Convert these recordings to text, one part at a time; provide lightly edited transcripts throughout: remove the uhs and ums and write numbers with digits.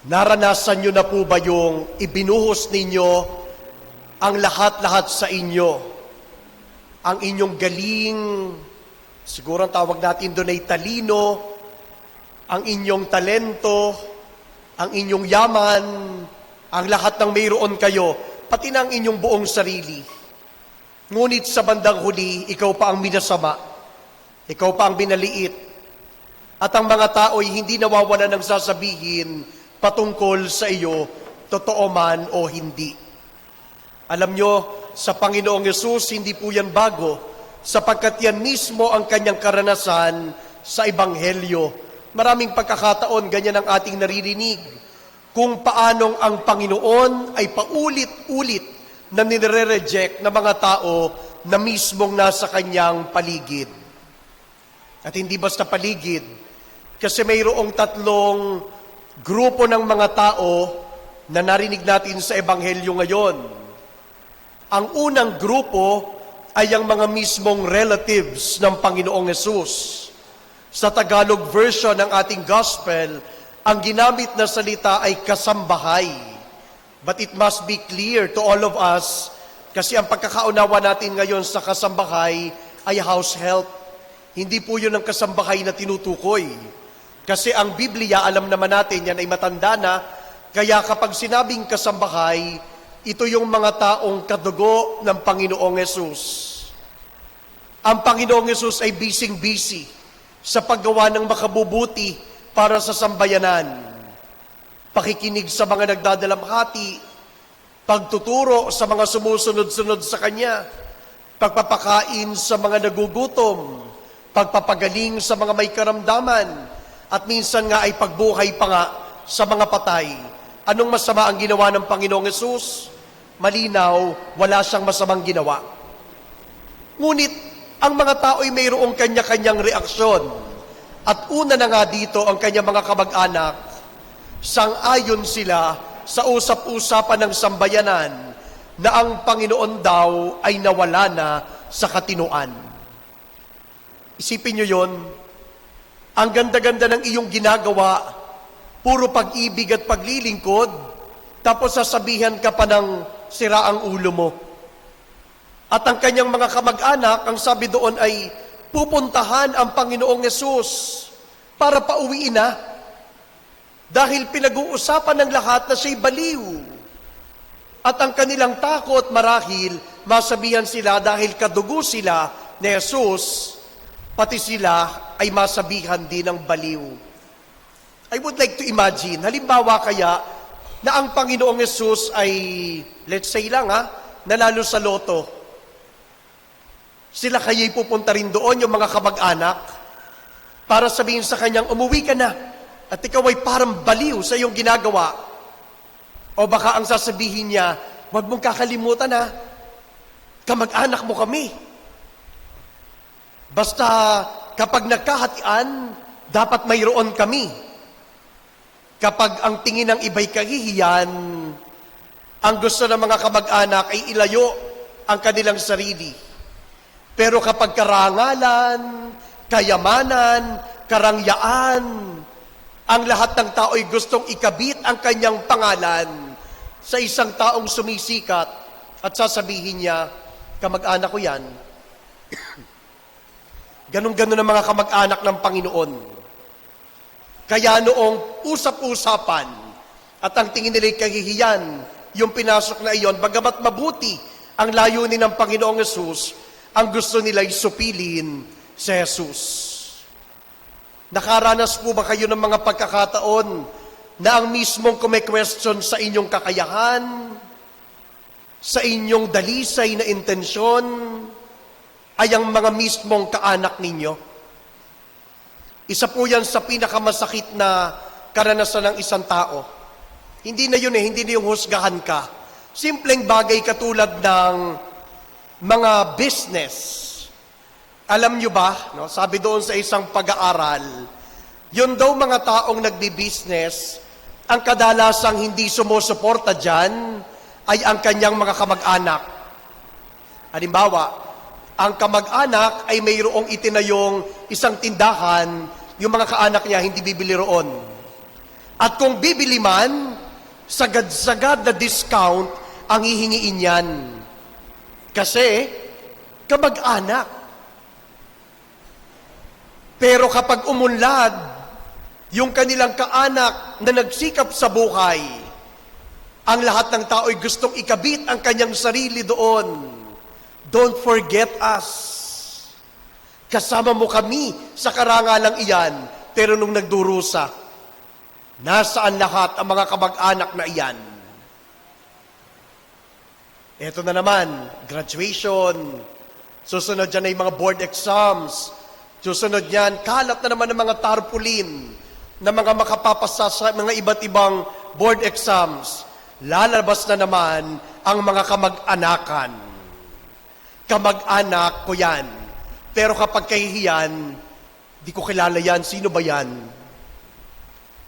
Naranasan nyo na po ba yung ibinuhos ninyo ang lahat-lahat sa inyo? Ang inyong galing, siguro ang tawag natin doon ay talino, ang inyong talento, ang inyong yaman, ang lahat ng mayroon kayo, pati na ang inyong buong sarili. Ngunit sa bandang huli, ikaw pa ang minasama, ikaw pa ang binaliit, at ang mga tao'y hindi nawawala ng sasabihin patungkol sa iyo, totoo man o hindi. Alam nyo, sa Panginoong Yesus, hindi po yan bago, sapagkat yan mismo ang kanyang karanasan sa Ebanghelyo. Maraming pagkakataon, ganyan ang ating naririnig, kung paanong ang Panginoon ay paulit-ulit na nire-reject ng mga tao na mismong nasa kanyang paligid. At hindi basta paligid, kasi mayroong tatlong grupo ng mga tao na narinig natin sa Ebanghelyo ngayon. Ang unang grupo ay ang mga mismong relatives ng Panginoong Yesus. Sa Tagalog version ng ating gospel, ang ginamit na salita ay kasambahay. But it must be clear to all of us, kasi ang pagkakaunawa natin ngayon sa kasambahay ay house help. Hindi po yun ang kasambahay na tinutukoy. Kasi ang Biblia, alam naman natin, yan ay matanda na, kaya kapag sinabing kasambahay, ito yung mga taong kadugo ng Panginoong Yesus. Ang Panginoong Yesus ay busy sa paggawa ng makabubuti para sa sambayanan. Pakikinig sa mga nagdadalamhati, pagtuturo sa mga sumusunod-sunod sa Kanya, pagpapakain sa mga nagugutom, pagpapagaling sa mga may karamdaman, at minsan nga ay pagbuhay pa nga sa mga patay. Anong masama ang ginawa ng Panginoong Yesus? Malinaw, wala siyang masamang ginawa. Ngunit, ang mga tao ay mayroong kanya-kanyang reaksyon. At una na nga dito ang kanyang mga kamag-anak, sang-ayon sila sa usap-usapan ng sambayanan na ang Panginoon daw ay nawala na sa katinuan. Isipin nyo yon. Ang ganda-ganda ng iyong ginagawa, puro pag-ibig at paglilingkod, tapos sasabihan ka pa ng sira ang ulo mo. At ang kanyang mga kamag-anak, ang sabi doon ay, pupuntahan ang Panginoong Yesus para pauwiin na. Dahil pinag-uusapan ng lahat na siya'y baliw. At ang kanilang takot marahil, masabihan sila dahil kadugo sila ni Jesus, pati sila ay masabihan din ng baliw. I would like to imagine, halimbawa kaya na ang Panginoong Yesus ay, let's say lang nanalo sa loto. Sila kaya'y pupunta rin doon, yung mga kamag-anak, para sabihin sa kanyang, umuwi ka na, at ikaw ay parang baliw sa iyong ginagawa. O baka ang sasabihin niya, huwag mong kakalimutan kamag-anak mo kami. Basta kapag nagkahatian, dapat mayroon kami. Kapag ang tingin ng iba'y kahihiyan, ang gusto ng mga kamag-anak ay ilayo ang kanilang sarili. Pero kapag karangalan, kayamanan, karangyaan, ang lahat ng tao ay gustong ikabit ang kanyang pangalan sa isang taong sumisikat at sasabihin niya, kamag-anak ko yan. Ganon-ganon ang mga kamag-anak ng Panginoon. Kaya noong usap-usapan at ang tingin nila'y kahihiyan, yung pinasok na iyon, bagamat mabuti ang layunin ng Panginoong Yesus, ang gusto nila'y supilin si Jesus. Nakaranas po ba kayo ng mga pagkakataon na ang mismong kume-question sa inyong kakayahan, sa inyong dalisay na intensyon, ay ang mga mismong kaanak ninyo? Isa po yan sa pinakamasakit na karanasan ng isang tao. Hindi na yun hindi na yung husgahan ka. Simpleng bagay katulad ng mga business. Alam nyo ba, sabi doon sa isang pag-aaral, yun daw mga taong nagbi-business, ang kadalasang hindi sumusuporta dyan ay ang kanyang mga kamag-anak. Halimbawa, ang kamag-anak ay mayroong itinayong isang tindahan, yung mga kaanak niya hindi bibili roon. At kung bibili man, sagad-sagad na discount ang hihingiin yan. Kasi, kamag-anak. Pero kapag umunlad, yung kanilang kaanak na nagsikap sa buhay, ang lahat ng tao ay gustong ikabit ang kanyang sarili doon. Don't forget us. Kasama mo kami sa karangalang iyan, pero nung nagdurusa, nasaan lahat ang mga kamag-anak na iyan? Ito na naman, graduation. Susunod dyan ay mga board exams. Susunod yan, kalat na naman ng mga tarpaulin na mga makapapasa sa mga iba't ibang board exams. Lalabas na naman ang mga kamag-anakan. Kamag-anak ko yan. Pero kapag kahihiyan, di ko kilala yan. Sino ba yan?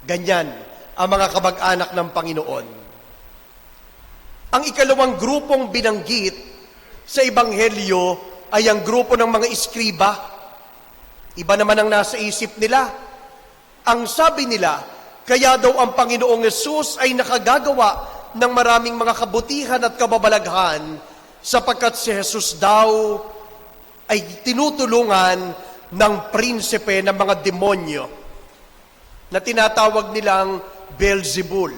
Ganyan ang mga kamag-anak ng Panginoon. Ang ikalawang grupong binanggit sa Ebanghelyo ay ang grupo ng mga iskriba. Iba naman ang nasa isip nila. Ang sabi nila, kaya daw ang Panginoong Yesus ay nakagagawa ng maraming mga kabutihan at kababalaghan sapagkat si Jesus daw ay tinutulungan ng prinsipe ng mga demonyo na tinatawag nilang Beelzebul.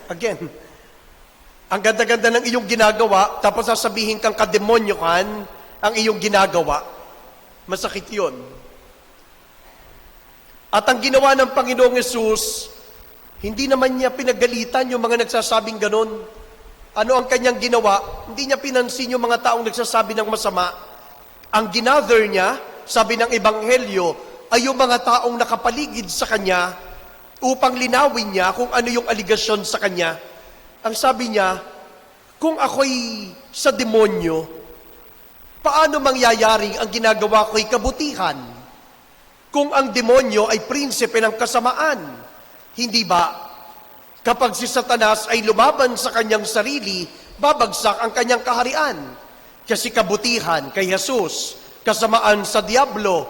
Again, ang ganda-ganda ng iyong ginagawa, tapos sasabihin kang kademonyokan ang iyong ginagawa. Masakit yun. At ang ginawa ng Panginoong Yesus, hindi naman niya pinagalitan yung mga nagsasabing ganon. Ano ang kanyang ginawa? Hindi niya pinansin yung mga taong nagsasabi ng masama. Ang ginather niya, sabi ng Ebanghelyo, ay yung mga taong nakapaligid sa kanya upang linawin niya kung ano yung aligasyon sa kanya. Ang sabi niya, kung ako'y sa demonyo, paano mangyayaring ang ginagawa ko'y kabutihan? Kung ang demonyo ay prinsipe ng kasamaan, hindi ba? Kapag si Satanas ay lumaban sa kanyang sarili, babagsak ang kanyang kaharian. Kasi kabutihan kay Jesus, kasamaan sa Diablo.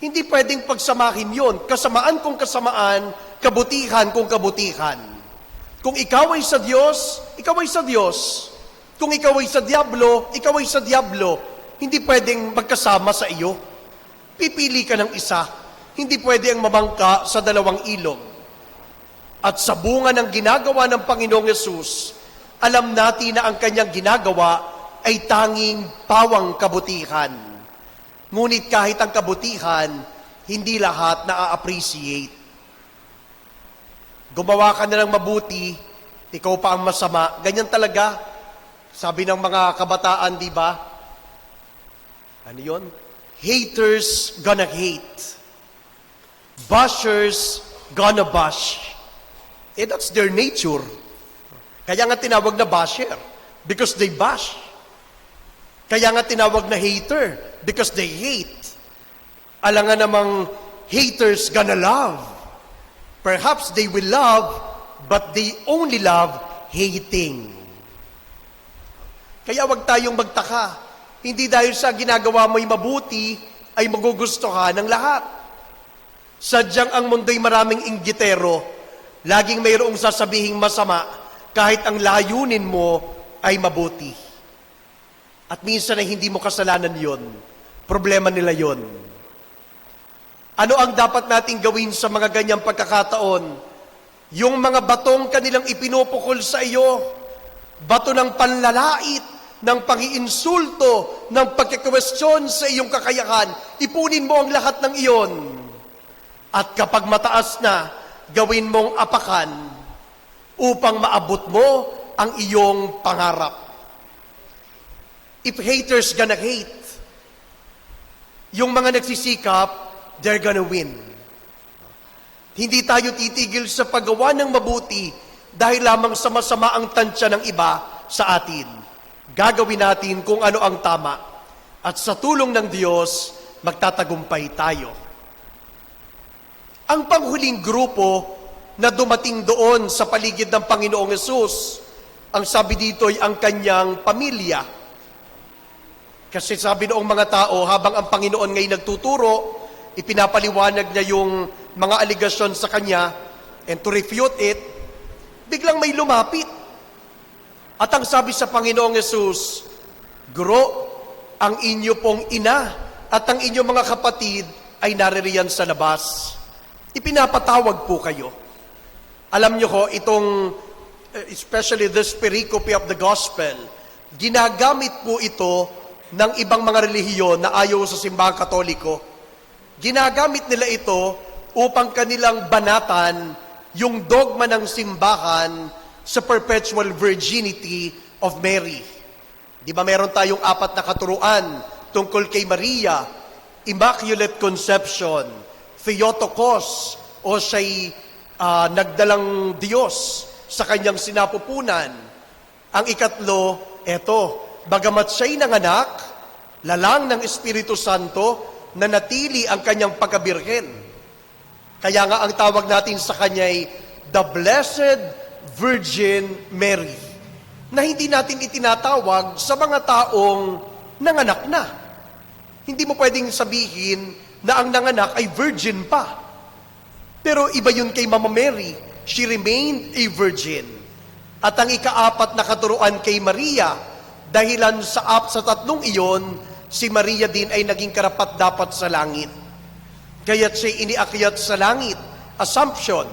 Hindi pwedeng pagsamahin yon. Kasamaan kung kasamaan, kabutihan kung kabutihan. Kung ikaw ay sa Diyos, ikaw ay sa Diyos. Kung ikaw ay sa Diablo, ikaw ay sa Diablo. Hindi pwedeng magkasama sa iyo. Pipili ka ng isa. Hindi pwede ang mamangka sa dalawang ilog. At sa bunga ng ginagawa ng Panginoong Yesus, alam natin na ang kanyang ginagawa ay tanging pawang kabutihan. Ngunit kahit ang kabutihan, hindi lahat na-appreciate. Gumawa ka na ng mabuti, ikaw pa ang masama. Ganyan talaga. Sabi ng mga kabataan, di ba? Ano yun? Haters gonna hate. Bashers gonna bash. That's their nature. Kaya nga tinawag na basher, because they bash. Kaya nga tinawag na hater, because they hate. Alangan namang haters gonna love. Perhaps they will love, but they only love hating. Kaya wag tayong magtaka. Hindi dahil sa ginagawa mo'y mabuti, ay magugustuhan ng lahat. Sadyang ang mundo'y maraming inggitero. Laging mayroong sasabihing masama, kahit ang layunin mo ay mabuti. At minsan ay hindi mo kasalanan yon. Problema nila yon. Ano ang dapat nating gawin sa mga ganyang pagkakataon? Yung mga batong kanilang ipinupukol sa iyo, bato ng panlalait, ng pang-iinsulto, ng pagkikwestiyon sa iyong kakayahan, ipunin mo ang lahat ng iyon. At kapag mataas na, gawin mong apakan upang maabot mo ang iyong pangarap. If haters gonna hate, yung mga nagsisikap, they're gonna win. Hindi tayo titigil sa paggawa ng mabuti dahil lamang sa masama ang tansya ng iba sa atin. Gagawin natin kung ano ang tama. At sa tulong ng Diyos, magtatagumpay tayo. Ang panghuling grupo na dumating doon sa paligid ng Panginoong Yesus, ang sabi dito ay ang kanyang pamilya. Kasi sabi noong mga tao, habang ang Panginoon ngayon nagtuturo, ipinapaliwanag niya yung mga aligasyon sa kanya, and to refute it, biglang may lumapit. At ang sabi sa Panginoong Yesus, Guro, ang inyo pong ina at ang inyong mga kapatid ay naririyan sa labas. Ipinapatawag po kayo. Alam niyo ko, itong, especially this pericope of the gospel, ginagamit po ito ng ibang mga relihiyon na ayaw sa simbahang Katoliko. Ginagamit nila ito upang kanilang banatan yung dogma ng simbahan sa perpetual virginity of Mary. Di ba meron tayong 4 na katuruan tungkol kay Maria: Immaculate Conception, Theotokos, o siya'y nagdalang Diyos sa kanyang sinapupunan. Ang ikatlo, eto, bagamat siya'y nanganak, lalang ng Espiritu Santo, na natili ang kanyang pagkabirhen. Kaya nga ang tawag natin sa kanya'y the Blessed Virgin Mary, na hindi natin itinatawag sa mga taong nanganak na. Hindi mo pwedeng sabihin na ang nanganak ay virgin pa. Pero iba yun kay Mama Mary. She remained a virgin. At ang ika-4 na katuruan kay Maria, dahilan sa tatlong iyon, si Maria din ay naging karapat-dapat sa langit. Kaya't siya iniakyat sa langit, Assumption.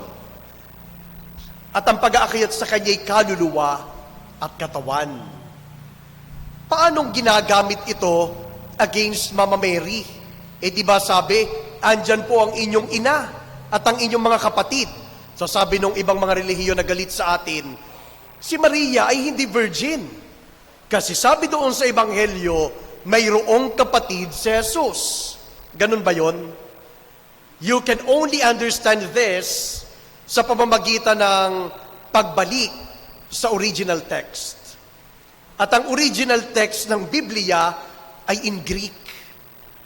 At ang pag-aakyat sa kanya'y kaluluwa at katawan. Paanong ginagamit ito against Mama Mary? Di ba sabi, andyan po ang inyong ina at ang inyong mga kapatid. So sabi nung ibang mga relihiyon na galit sa atin, si Maria ay hindi virgin. Kasi sabi doon sa Ebanghelyo, mayroong kapatid si Jesus. Ganun ba yon? You can only understand this sa pamamagitan ng pagbalik sa original text. At ang original text ng Biblia ay in Greek.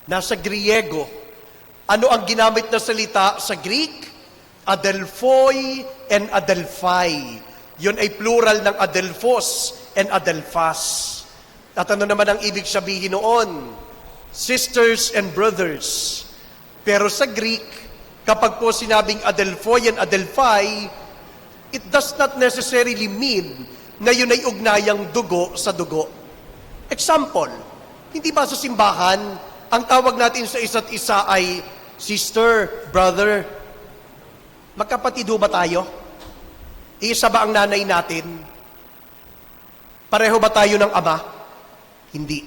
Nasa Griego. Ano ang ginamit na salita sa Greek? Adelphoi and Adelphai. Yun ay plural ng Adelphos and Adelphas. At ano naman ang ibig sabihin noon? Sisters and brothers. Pero sa Greek, kapag po sinabing Adelphoi and Adelphai, it does not necessarily mean na yun ay ugnayang dugo sa dugo. Example, hindi ba sa simbahan, ang tawag natin sa isa't isa ay sister, brother? Magkapatid ba tayo? Isa ba ang nanay natin? Pareho ba tayo ng ama? Hindi.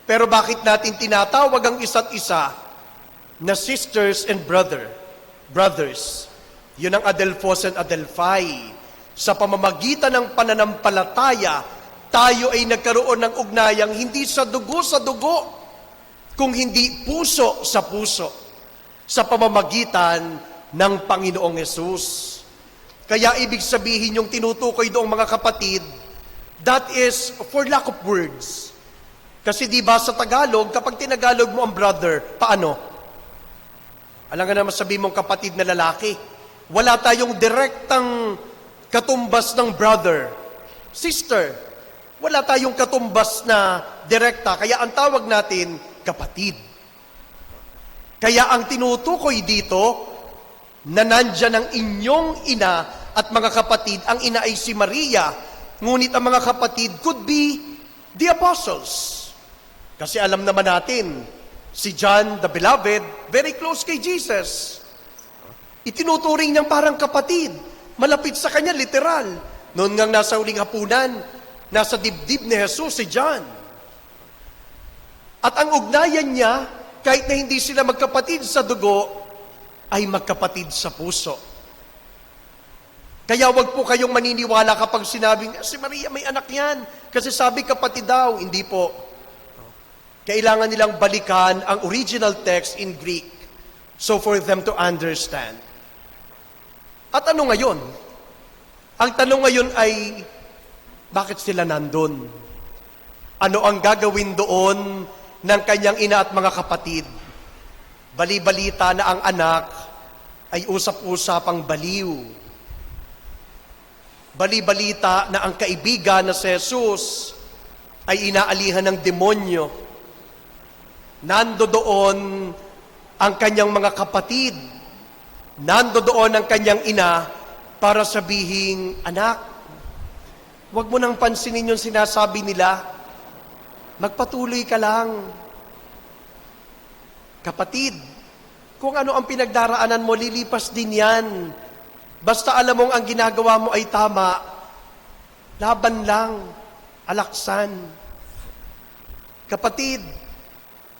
Pero bakit natin tinatawag ang isa't isa na sisters and brothers? Yun ang Adelphos and Adelphai. Sa pamamagitan ng pananampalataya, tayo ay nagkaroon ng ugnayang hindi sa dugo, kung hindi puso sa puso, sa pamamagitan ng Panginoong Yesus. Kaya ibig sabihin yung tinutukoy doong mga kapatid, that is for lack of words. Kasi di ba sa Tagalog, kapag tinagalog mo ang brother, paano? Alam nga naman sabihin mong kapatid na lalaki, wala tayong direktang katumbas ng brother. Sister, wala tayong katumbas na direkta, kaya ang tawag natin, kapatid. Kaya ang tinutukoy dito, na nandyan ang inyong ina at mga kapatid, ang ina ay si Maria, ngunit ang mga kapatid could be the apostles. Kasi alam naman natin, si John the Beloved, very close kay Jesus. Itinuturing niyang parang kapatid, malapit sa kanya, literal. Noon ngang nasa uling hapunan, nasa dibdib ni Jesus si John. At ang ugnayan niya, kahit na hindi sila magkapatid sa dugo, ay magkapatid sa puso. Kaya wag po kayong maniniwala kapag sinabing, si Maria may anak yan, kasi sabi kapatid daw. Hindi po. Kailangan nilang balikan ang original text in Greek, so for them to understand. At ano ngayon? Ang tanong ngayon ay, bakit sila nandun? Ano ang gagawin doon ng kanyang ina at mga kapatid? Bali-balita na ang anak ay usap-usapang baliw. Bali-balita na ang kaibigan na si Jesus ay inaalihan ng demonyo. Nando doon ang kanyang mga kapatid. Nandoon ang kanyang ina para sabihing, anak, huwag mo nang pansinin yung sinasabi nila. Magpatuloy ka lang. Kapatid, kung ano ang pinagdaraanan mo, lilipas din yan. Basta alam mong ang ginagawa mo ay tama, laban lang, alaksan. Kapatid,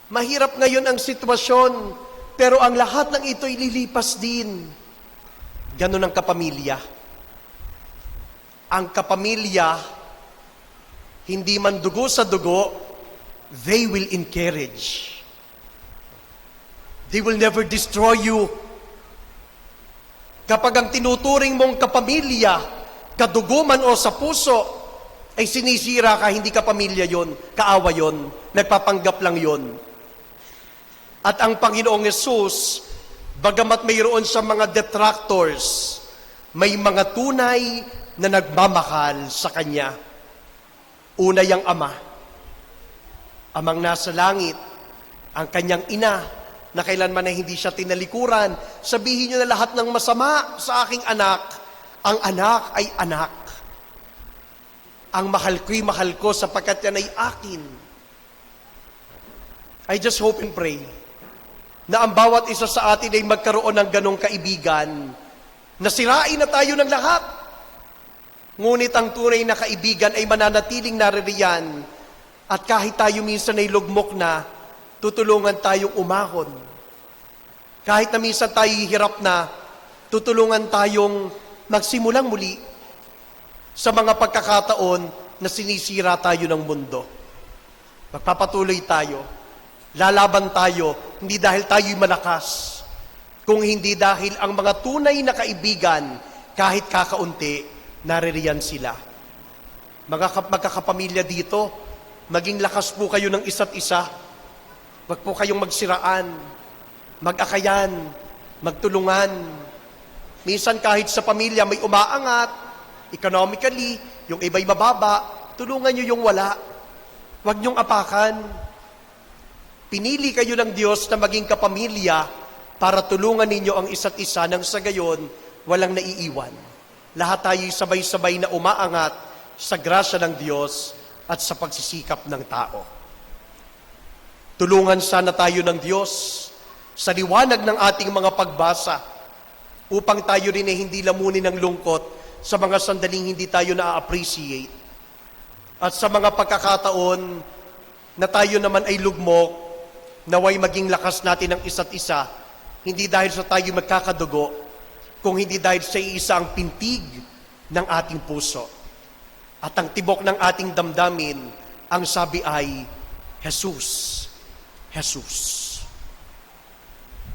mahirap ngayon ang sitwasyon, pero ang lahat ng ito'y lilipas din. Ganon ang kapamilya. Ang kapamilya, hindi man dugo sa dugo, they will encourage. They will never destroy you. Kapag ang tinuturing mong kapamilya, kadugo man o sa puso, ay sinisira ka, hindi kapamilya yon, kaawa yon, nagpapanggap lang yon. At ang Panginoong Yesus, bagamat mayroon sa mga detractors, may mga tunay na nagmamahal sa Kanya. Una yang Ama, Amang nasa langit, ang Kanyang ina, na kailanman na hindi siya tinalikuran. Sabihin niyo na lahat ng masama sa aking anak, ang anak ay anak. Ang mahal ko'y mahal ko sapagkat yan ay akin. I just hope and pray na ang bawat isa sa atin ay magkaroon ng ganong kaibigan, na sirain na tayo ng lahat. Ngunit ang tunay na kaibigan ay mananatiling naririyan, at kahit tayo minsan ay lugmok na, tutulungan tayong umahon. Kahit na minsan tayo hirap na, tutulungan tayong magsimulang muli sa mga pagkakataon na sinisira tayo ng mundo. Magpapatuloy tayo, lalaban tayo, hindi dahil tayo'y malakas, kung hindi dahil ang mga tunay na kaibigan, kahit kakaunti, naririyan sila. Magkakapamilya dito, maging lakas po kayo ng isa't isa. Wag po kayong magsiraan, mag-akayan, magtulungan. Minsan kahit sa pamilya may umaangat, economically, yung iba'y mababa, tulungan nyo yung wala. Huwag nyong apakan. Pinili kayo ng Diyos na maging kapamilya para tulungan ninyo ang isa't isa nang sa gayon, walang naiiwan. Lahat tayo'y sabay-sabay na umaangat sa grasya ng Diyos at sa pagsisikap ng tao. Tulungan sana tayo ng Diyos sa liwanag ng ating mga pagbasa upang tayo rin ay hindi lamunin ng lungkot sa mga sandaling hindi tayo na-appreciate. At sa mga pagkakataon na tayo naman ay lugmok, naway maging lakas natin ang isa't isa, hindi dahil sa tayo magkakadugo, kung hindi dahil sa isa ang pintig ng ating puso. At ang tibok ng ating damdamin, ang sabi ay, Jesus, Jesus.